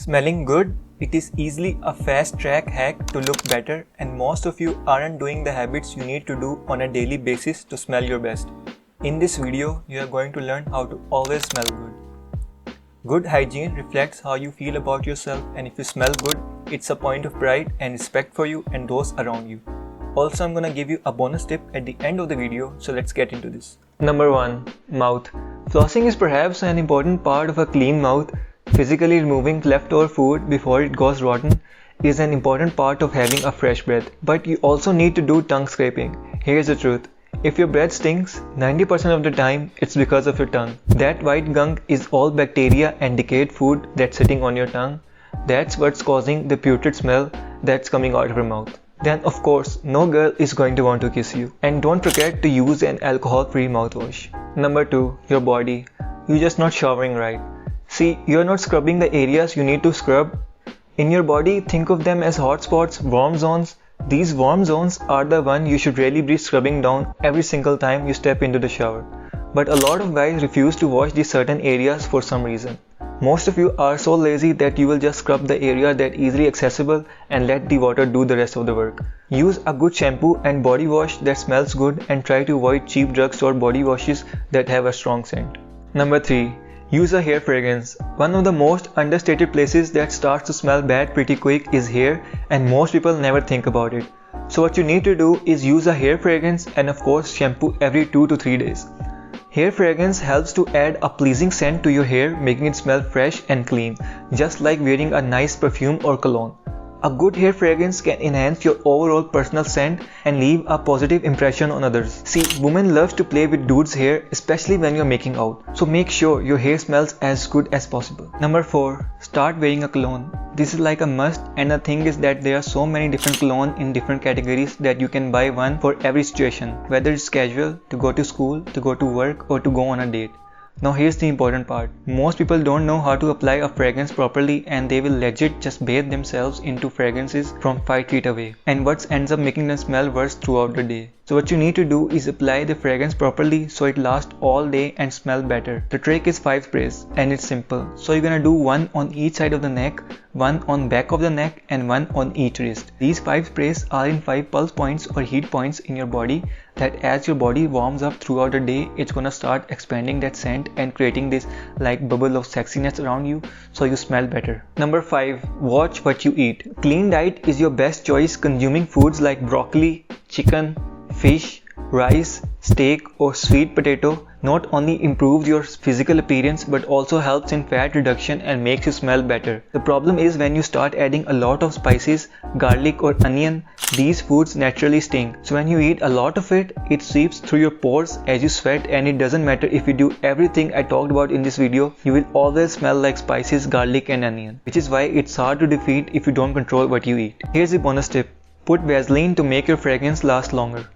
Smelling good? It is easily a fast track hack to look better, and most of you aren't doing the habits you need to do on a daily basis to smell your best. In this video, you are going to learn how to always smell good. Good hygiene reflects how you feel about yourself, and if you smell good, it's a point of pride and respect for you and those around you. Also, I'm gonna give you a bonus tip at the end of the video, so let's get into this. Number 1. Mouth. Flossing is perhaps an important part of a clean mouth. Physically removing leftover food before it goes rotten is an important part of having a fresh breath. But you also need to do tongue scraping. Here's the truth. If your breath stinks, 90% of the time it's because of your tongue. That white gunk is all bacteria and decayed food that's sitting on your tongue. That's what's causing the putrid smell that's coming out of your mouth. Then of course, no girl is going to want to kiss you. And don't forget to use an alcohol-free mouthwash. Number 2. Your body. You're just not showering right. See, you're not scrubbing the areas you need to scrub. In your body, think of them as hot spots, warm zones. These warm zones are the one you should really be scrubbing down every single time you step into the shower. But a lot of guys refuse to wash these certain areas for some reason. Most of you are so lazy that you will just scrub the area that's easily accessible and let the water do the rest of the work. Use a good shampoo and body wash that smells good, and try to avoid cheap drugstore body washes that have a strong scent. Number 3. Use a hair fragrance. One of the most understated places that starts to smell bad pretty quick is hair, and most people never think about it. So what you need to do is use a hair fragrance and of course shampoo every 2 to 3 days. Hair fragrance helps to add a pleasing scent to your hair, making it smell fresh and clean, just like wearing a nice perfume or cologne. A good hair fragrance can enhance your overall personal scent and leave a positive impression on others. See, women love to play with dudes' hair, especially when you're making out. So make sure your hair smells as good as possible. Number 4. Start wearing a cologne. This is like a must, and the thing is that there are so many different cologne in different categories that you can buy one for every situation, whether it's casual, to go to school, to go to work, or to go on a date. Now here's the important part. Most people don't know how to apply a fragrance properly, and they will legit just bathe themselves into fragrances from 5 feet away, and what ends up making them smell worse throughout the day. So what you need to do is apply the fragrance properly so it lasts all day and smell better. The trick is 5 sprays, and it's simple. So you're gonna do one on each side of the neck, one on back of the neck, and one on each wrist. These 5 sprays are in 5 pulse points or heat points in your body that as your body warms up throughout the day, it's gonna start expanding that scent and creating this like bubble of sexiness around you so you smell better. Number 5. Watch what you eat. Clean diet is your best choice. Consuming foods like broccoli, chicken, fish, rice, steak, or sweet potato not only improves your physical appearance but also helps in fat reduction and makes you smell better. The problem is when you start adding a lot of spices, garlic or onion, these foods naturally stink. So when you eat a lot of it, it seeps through your pores as you sweat, and it doesn't matter if you do everything I talked about in this video, you will always smell like spices, garlic and onion, which is why it's hard to defeat if you don't control what you eat. Here's a bonus tip. Put Vaseline to make your fragrance last longer.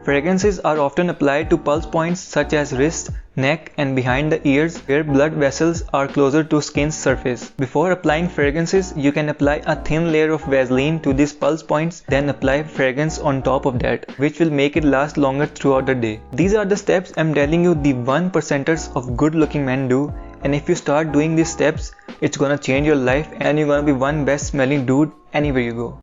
Fragrances are often applied to pulse points such as wrist, neck and behind the ears where blood vessels are closer to skin's surface. Before applying fragrances, you can apply a thin layer of Vaseline to these pulse points, then apply fragrance on top of that, which will make it last longer throughout the day. These are the steps I'm telling you the 1%ers of good looking men do, and if you start doing these steps, it's gonna change your life and you're gonna be one best smelling dude anywhere you go.